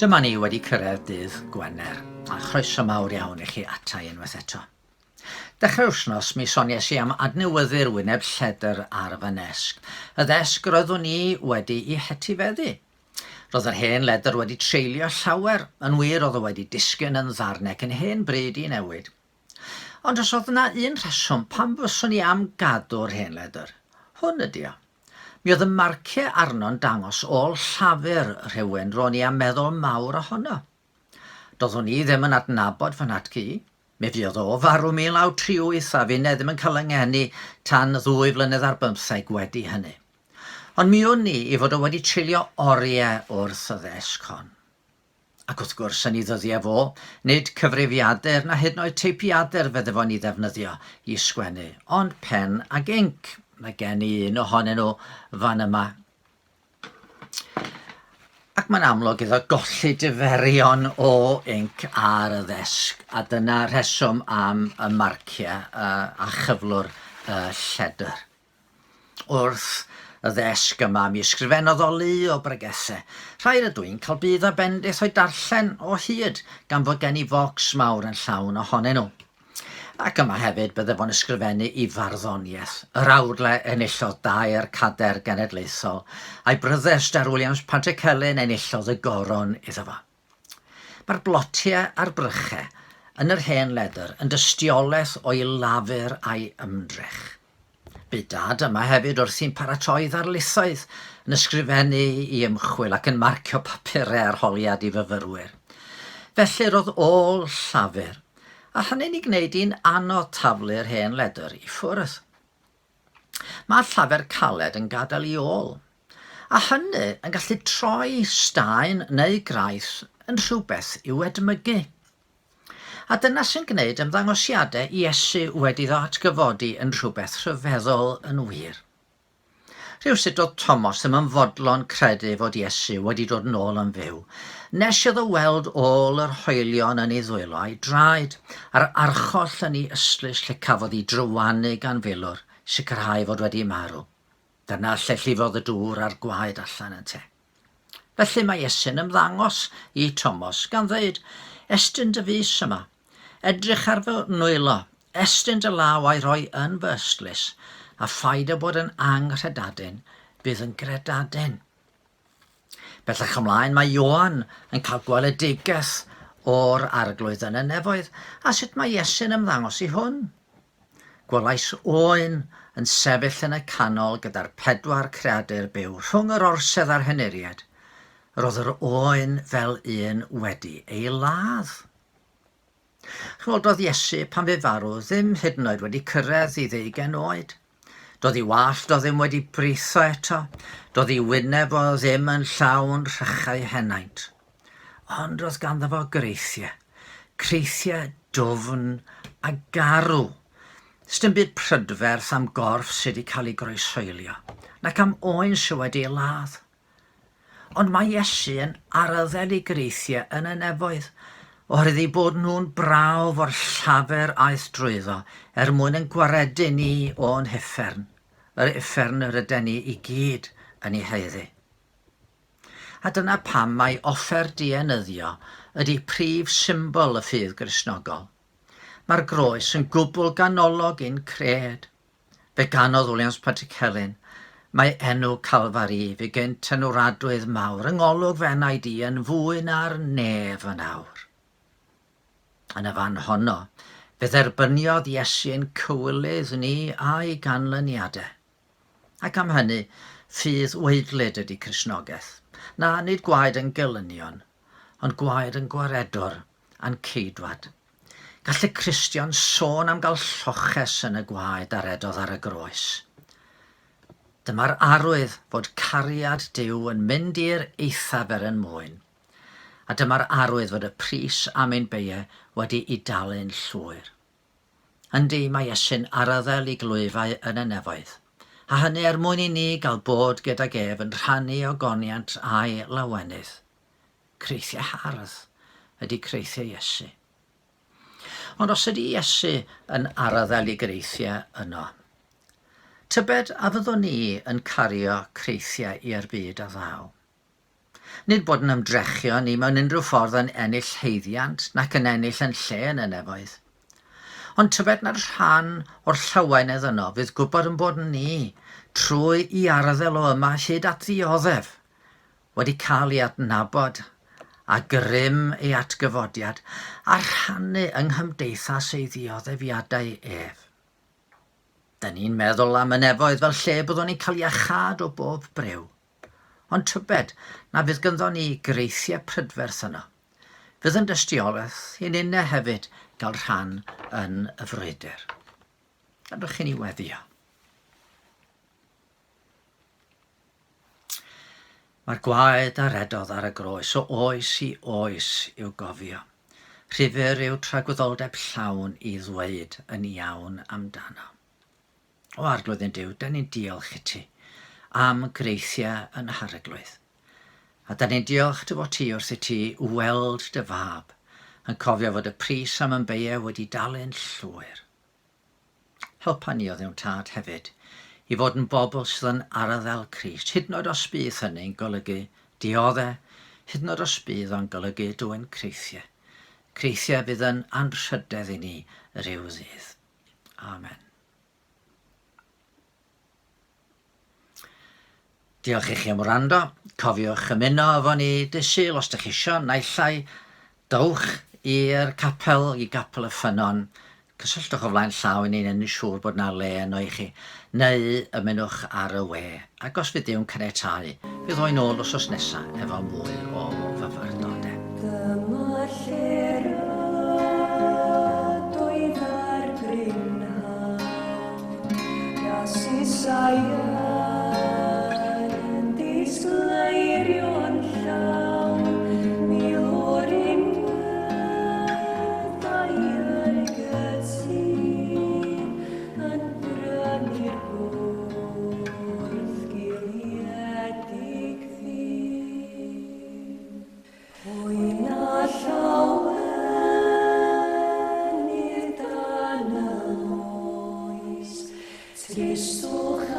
Dyma ni wedi cyrraedd dydd Gwener, a chroeso mawr iawn I chi ata unwaith eto. Dechrau wthnos mi soniais I am adnewyddu'r wyneb lledr ar fy ddesg, y ddesg roeddwn ni wedi I hetifeddu. Roedd yr hen ledr wedi treulio llawer, yn wir oedd o wedi disgyn yn ddarneg yn hen bryd I newid. Ond os oedd yna un rheswm pam fyswn I am gadw'r hen ledr, hwn ydi o. Mi oedd y marciau arno'n dangos ôl llafur rhywun ro'n I am meddwl mawr ohono. Doeddwn I ddim yn adnabod fy Tadcu, mi fuodd o farw 1938 a finne ddim yn cael yngeni tan 2 flynedd ar 15 wedi hynny. Ond mi o'n ni I fod o wedi treulio oriau wrth y ddesg hon. Ac wrth gwrs yn I ddyddiau fo, nid cyfrifiadur na hyd yn oed teipiadur fydde fo'n I ddefnyddio I sgwennu, ond pen ag inc. Mae gen I un ohonyn nhw fan yma. Ac mae'n amlwg iddo golli diferion o inc ar y ddesg, a dyna rheswm am y marciau a chyflwr lledr. Wrth y ddesg yma mi ysgrifennodd o lu o bregethau. Rhai ydw i'n cael bydd a bendith o'i darllen o hyd gan fod gen I focs mawr yn llawn ohonyn nhw. Ac yma hefyd bydde fo'n ysgrifennu I farddoniaeth, yr awdle enillodd 2 cader genedlaethol, a'i bryddau Star Williams Pantycelyn enillodd y goron iddo fo. Mae'r blotiau a'r brychau yn yr hen ledr yn dystiolaeth o'i lafur a'i ymdrech. Bydd dad yma hefyd wrth i'n paratoi ddarlithoedd yn ysgrifennu I ymchwil ac yn marcio papurau arholiad I fyfyrwyr. Felly roedd ôl llafur, a hynny'n I gwneud i'n anodd taflu'r hen ledr I ffwrdd. Mae llafur caled yn gadael I ôl, a hynny yn gallu troi staen neu graith yn rhywbeth I'w edmygu. A dyna sy'n gwneud ymddangosiadau Iesu wedi ddatgyfodi yn rhywbeth rhyfeddol yn wir. Rhywsut oedd Thomas ddim yn fodlon credu fod Iesu wedi dod yn ôl yn fyw, nes iddo weld ôl yr hoelion yn ei ddwylo a'i draed, a'r archoll yn ei ystlys lle cafodd I drywanu gan filwr, sicrhau fod wedi marw. Dyna lle llifodd y dŵr a'r gwaed allan yn te. Felly mae Iesu'n ymddangos I Thomas gan ddweud, estyn dy fus yma, edrych ar fy nwylo, estyn dy law a'i roi yn fy ystlys, a ffaid o bod yn anghredadyn, bydd yn gredadyn. Bellach ymlaen mae Ioan yn cael gweledigaeth o'r arglwydd yn y nefoedd, a sut mae Iesu'n ymddangos I hwn. Gwelais oen yn sefyll yn y canol gyda'r 4 creadur byw rhwng yr orsedd a'r hyniriad. Roedd yr oen fel un wedi ei ladd. Chymod oedd Iesu pan fe farw ddim hyd yn oed wedi cyrraedd I 20 oed. Doedd I wallt o ddim wedi britho eto, doedd I wyneb o ddim yn llawn rhychau henaint. Ond roedd ganddo fo creithiau dwfn a garw. Sdim byd prydferth am gorff sydd wedi cael ei groesoelio, nac am oen sydd wedi ei ladd. Ond mae Iesu yn arddel I greithiau yn y nefoedd, oherwydd I bod nhw'n brawf o'r llafur aeth drwyddo mwyn yn gwaredu ni o'n hyffern, yr uffern yr ydyn ni I gyd yn ei heiddi. A dyna pam mae offer dienyddio ydy prif symbol y ffydd Gristnogol. Mae'r groes yn gwbl ganolog i'n cred. Fe ganodd Williams Pantycelyn, Mae enw Calfari fi gynt yn wradwydd mawr, yng ngolwg fennau di yn fwy na'r nef yn awr. Yn y fan honno, fe dderbyniodd Iesu'n cywilydd ni a'i ganlyniadau. Ac am hynny, ffydd weidlyd ydy Cristnogaeth, na nid gwaed yn gelynion, ond gwaed yn gwaredwr a'n ceidwad. Gall y Cristion sôn am gael lloches yn y gwaed a redodd ar y groes. Dyma'r arwydd fod cariad Duw yn mynd i'r eithaf yn mwyn, a dyma'r arwydd fod y pris am ein beie wedi I dalu'n llwyr. Yndi, mae Iesu'n arddel I glwyfau yn y nefoedd, a hynny mwyn I ni gael bod gydag ef yn rhannu ogoniant a'i lawenydd. Creithiau hardd ydy creithiau Iesu. Ond os ydy Iesu yn arddel I greithiau yno, tybed a fyddwn ni yn cario creithiau i'r byd a ddaw. Nid bod yn ymdrechio ni mewn unrhyw ffordd yn ennill heiddiant nac yn ennill yn lle yn y nefoedd. Ond tybed na'r rhan o'r llawenydd yno fydd gwybod yn bod ni, trwy I arddel o yma hyd at ddioddef, wedi cael I adnabod a grym ei atgyfodiad a rhannu yng nghymdeithas ei ddioddefiadau ef. Dyn ni'n meddwl am y nefoedd fel lle byddwn ni'n cael iachad o bob brew. Ond tybed na fydd gynddon ni greithiau prydferth yno. Fydd yn dystiolaeth i'n unne hefyd gael rhan yn y frwydr. Gadwch chi ni weddio. Mae'r gwaed a redodd ar y groes o oes I oes i'w gofio. Rhyfyr yw tragwyddoldeb llawn I ddweud yn iawn amdano. O arglwydd yn Duw, da ni'n diolch I ti am greithiau yn haryglwydd. A da ni'n diolch dy fod ti wrth I ti weld dy fab yn cofio fod y pris am yn beie wedi dalu'n llwyr. Helpa ni o ddiwn tad hefyd I fod yn bobl sydd yn arddel Crist, hyd yn oed os bydd hynny'n golygu dioddau, hyd yn oed os bydd o'n golygu dwyn creithiau. Creithiau bydd yn anrhydedd I ni ryw ddydd. Amen. Diolch I chi am wrando. Cofiwch ymuno efo ni dysil os ydych chi isio naillai. Dowch i'r capel, I Capel y Ffynnon. Cysylltwch o flaen llaw I ni'n yn siŵr bod na le yno I chi. Neu ymunwch ar y we. Ac os fydd Duw'n caniatáu, bydd o'i nôl wsos nesaf efo mwy o Myfyrdodau. Dyma lle doedd ar brynhawn, Iesu Sgleirion llawn, mi orin wyddau ar gytun, yn brynu'r bwrdd giliedig ddyn. Hwy'n a llawen i'r dan y oes, tristwch a